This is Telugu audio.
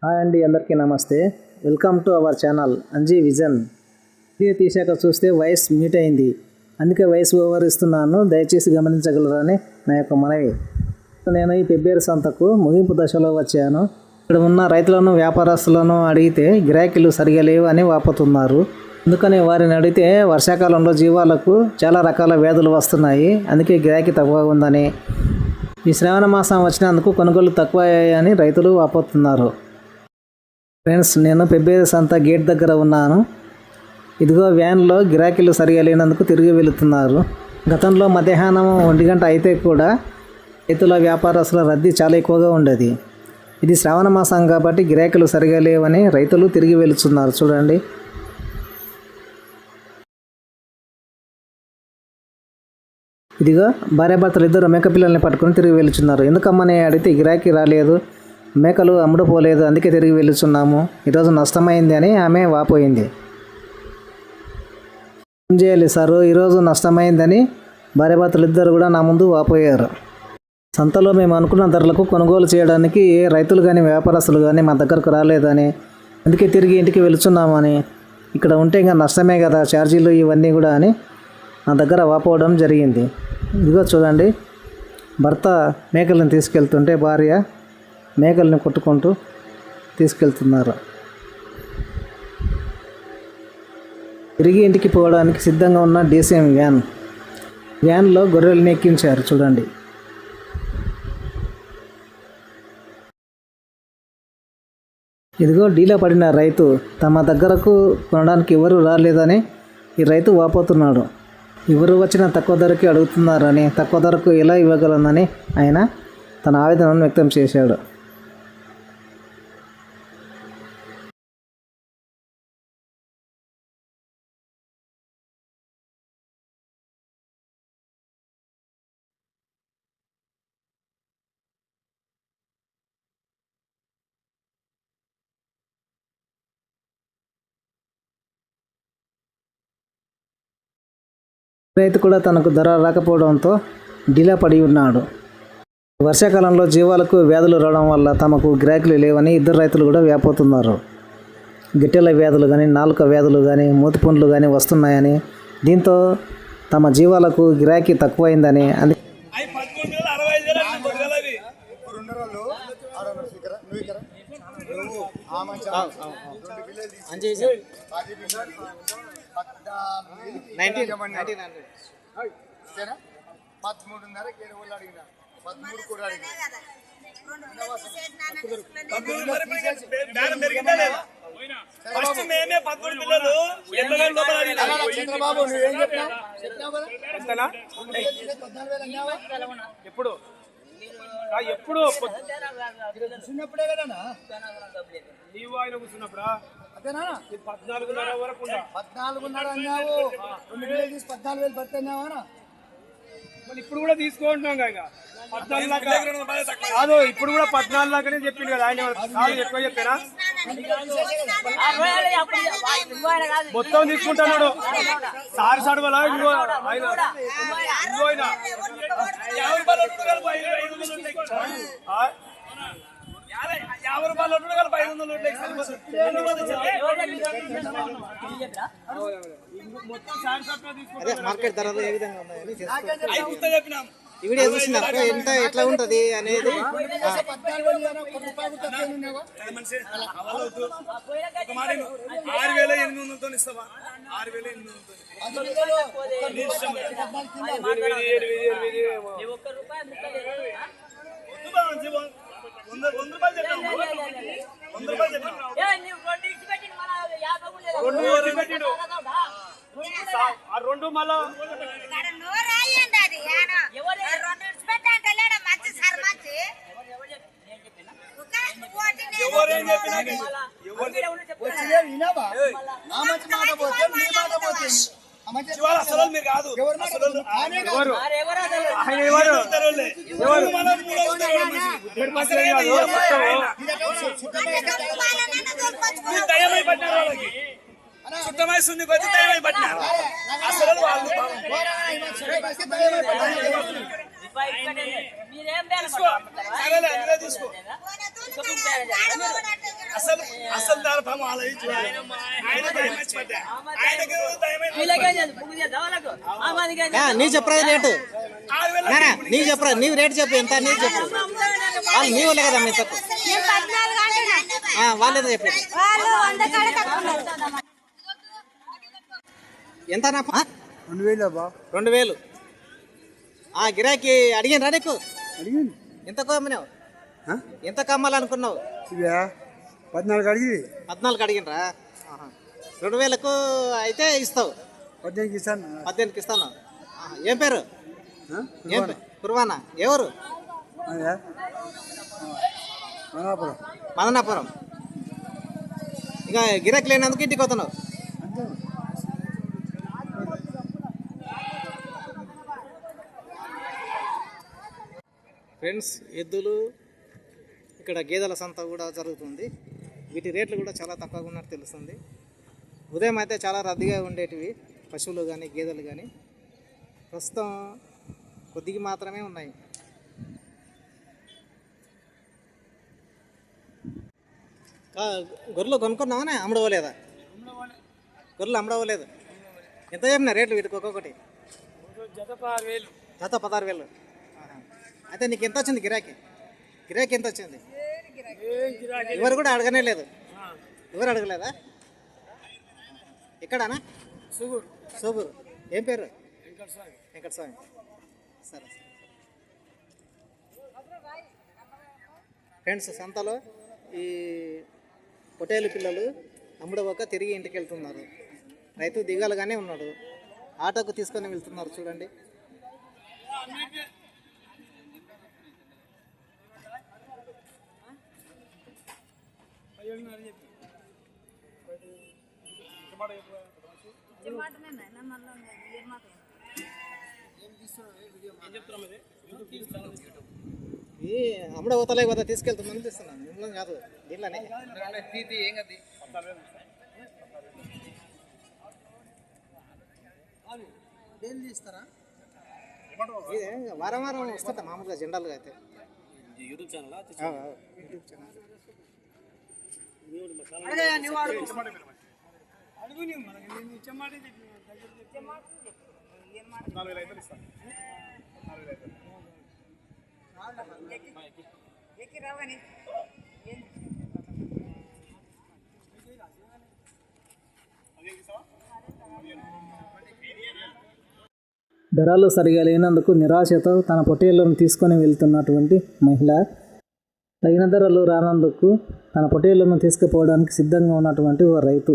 హాయ్ అండి, అందరికీ నమస్తే. Welcome to our channel Anji vision. Video తీసాక చూస్తే వాయిస్ మ్యూట్ అయింది, అందుకే వాయిస్ ఓవర్ ఇస్తున్నాను, దయచేసి గమనించగలరని నా యొక్క మనవి. నేను ఈ పెబ్బేరు సంతకు ముగింపు దశలో వచ్చాను. ఇక్కడ ఉన్న రైతులను వ్యాపారస్తులను అడిగితే గిరాకీలు సరిగా లేవు అని వాపోతున్నారు. అందుకని వారిని అడిగితే వర్షాకాలంలో జీవాలకు చాలా రకాల వ్యాధులు వస్తున్నాయి, అందుకే గిరాకీ తక్కువగా ఉందని, ఈ శ్రావణ మాసం వచ్చినందుకు కొనుగోలు తక్కువ అయ్యాయని రైతులు వాపోతున్నారు. ఫ్రెండ్స్, నేను పెబ్బేరు సంత గేట్ దగ్గర ఉన్నాను. ఇదిగో వ్యాన్లో గిరాకీలు సరిగా లేనందుకు తిరిగి వెళుతున్నారు. గతంలో మధ్యాహ్నం 1 గంట అయితే కూడా రైతుల వ్యాపారస్తుల రద్దీ చాలా ఎక్కువగా ఉండేది. ఇది శ్రావణ మాసం కాబట్టి గిరాకీలు సరిగా లేవని రైతులు తిరిగి వెళుతున్నారు. చూడండి, ఇదిగో భార్యాభర్తలు ఇద్దరు మేక పిల్లల్ని పట్టుకుని తిరిగి వెళుతున్నారు. ఎందుకమ్మని అడిగితే గిరాకీ రాలేదు, మేకలు అమ్ముడుపోలేదు, అందుకే తిరిగి వెళుతున్నాము, ఈరోజు నష్టమైంది అని ఆమె వాపోయింది. ఏం చేయాలి సారు, ఈరోజు నష్టమైందని భార్యాభర్తలు ఇద్దరు కూడా నా ముందు వాపోయారు. సంతలో మేము అనుకున్న ధరలకు కొనుగోలు చేయడానికి ఏ రైతులు కానీ వ్యాపారస్తులు కానీ మా దగ్గరకు రాలేదని, అందుకే తిరిగి ఇంటికి వెళుతున్నామని, ఇక్కడ ఉంటే ఇంకా నష్టమే కదా ఛార్జీలు ఇవన్నీ కూడా అని నా దగ్గర వాపోవడం జరిగింది. ఇదిగో చూడండి, భర్త మేకలను తీసుకెళ్తుంటే భార్య మేకల్ని కొట్టుకుంటూ తీసుకెళ్తున్నారు. తిరిగి ఇంటికి పోవడానికి సిద్ధంగా ఉన్న డీసీఎం వ్యాన్లో గొర్రెల్ని ఎక్కించారు. చూడండి, ఇదిగో డీలా పడిన రైతు తమ దగ్గరకు కొనడానికి ఎవరు రాలేదని ఈ రైతు వాపోతున్నాడు. ఎవరు వచ్చినా తక్కువ ధరకి అడుగుతున్నారని, తక్కువ ధరకు ఎలా ఇవ్వగలనని ఆయన తన ఆవేదనను వ్యక్తం చేశాడు. రైతు కూడా తనకు ధర రాకపోవడంతో డీలా పడి ఉన్నాడు. వర్షాకాలంలో జీవాలకు వ్యాధులు రావడం వల్ల తమకు గిరాకీలు లేవని ఇద్దరు రైతులు కూడా వ్యాపోతున్నారు. గిట్టెల వ్యాధులు కానీ, నాలుక వ్యాధులు కానీ, మూతిపుండ్లు కానీ వస్తున్నాయని, దీంతో తమ జీవాలకు గిరాకీ తక్కువైందని, ఎప్పుడు చిన్నప్పుడే కదా నీవు ఆయన కూర్చున్నప్పుడా 14:30 వరకు 14:30 అన్నావు, 14,000 పడుతున్నావా? మళ్ళీ ఇప్పుడు కూడా తీసుకుంటున్నాం కదా, 14 కాదు, ఇప్పుడు కూడా 14 లాగానే చెప్పింది కదా ఆయన. ఎక్కువ చెప్పారా? మొత్తం తీసుకుంటున్నాడు సారి సడవలా ఇంకో ఆయన ఇంకో ఆయన 50 రూపాయలు కలిపి 500 మార్కెట్ ధరలు ఏ విధంగా ఉన్నాయని ఈ వీడియో చూసిన ఎంత ఎట్లా ఉంటుంది అనేది. 6,800 ఇస్తావా? 6,800 100 రూపాయలు చెప్పాను. 100 రూపాయలు చెప్పాను. ఆ రెండు మళ్ళా ఎవరేం చెప్పినా అసలు మీరు కాదు, చుట్టమై సున్ని కొద్ది దయమై పట్టినారు అసలు వాళ్ళు. తీసుకో, తీసుకో. అసలు అసలు దాని ఆలోచించు ఆయన దయమర్చిపోతే ఆయనకి నీ చెప్పరా రేటు నీకు చెప్పరా నీవు రేటు చెప్పు ఎంత నీకు చెప్పు వాళ్ళు నీ వాళ్ళే కదా మీ తక్కువ వాళ్ళేదో చెప్పు ఎంత 2000 2000 గిరాకీ అడిగాను రా నీకు అడిగింది ఎంత కమ్మనావు ఎంత కమ్మాలనుకున్నావు ఇవే 14 అడిగింది 14 అడిగినరా 2000కు అయితే ఇస్తావు 18కి ఇస్తాను 18కి ఇస్తాను ఏం పేరు ఏం కుర్వానా ఎవరు మదనాపురం ఇక గిరాకీ లేనందుకు ఇంటికి వస్తున్నావు ఫ్రెండ్స్ ఎద్దులు ఇక్కడ గేదెల సంత కూడా జరుగుతుంది వీటి రేట్లు కూడా చాలా తక్కువగా ఉన్నట్టు తెలుస్తుంది ఉదయం అయితే చాలా రద్దీగా ఉండేటివి పశువులు కానీ గేదెలు కానీ ప్రస్తుతం కొద్దిగా మాత్రమే ఉన్నాయి గొర్రెలు కొనుక్కున్నామనే అమ్మడవలేదా గొర్రెలు అమ్మడవలేదు ఎంత చెప్పిన రేట్లు వీటికి ఒక్కొక్కటి జత 16,000 అయితే నీకు ఎంత వచ్చింది గిరాకీ ఎంత వచ్చింది ఎవరు కూడా అడగనే లేదు ఎవరు అడగలేదా ఎక్కడానా సూగూరు ఏం పేరు వెంకటస్వామి సరే ఫ్రెండ్స్ సంతలో ఈ పొటేలు పిల్లలు అమ్ముడవక తిరిగి ఇంటికి వెళ్తున్నారు రైతు దిగాలుగానే ఉన్నాడు ఆటోకు తీసుకొని వెళ్తున్నారు చూడండి ఈ అమ్ముడ పోతలే కదా తీసుకెళ్తుందని తీస్తున్నాను మిమ్మల్ని కాదు దీనిలోనే వారం వారం వస్తుంటా మామూలుగా జెండాలుగా అయితే యూట్యూబ్ ఛానల్ ధరలు సరిగా లేనందుకు నిరాశతో తన పొట్టేళ్లను తీసుకొని వెళ్తున్నటువంటి మహిళ తగిన ధరలు రానందుకు తన పొట్టేళ్లను తీసుకుపోవడానికి సిద్ధంగా ఉన్నటువంటి ఓ రైతు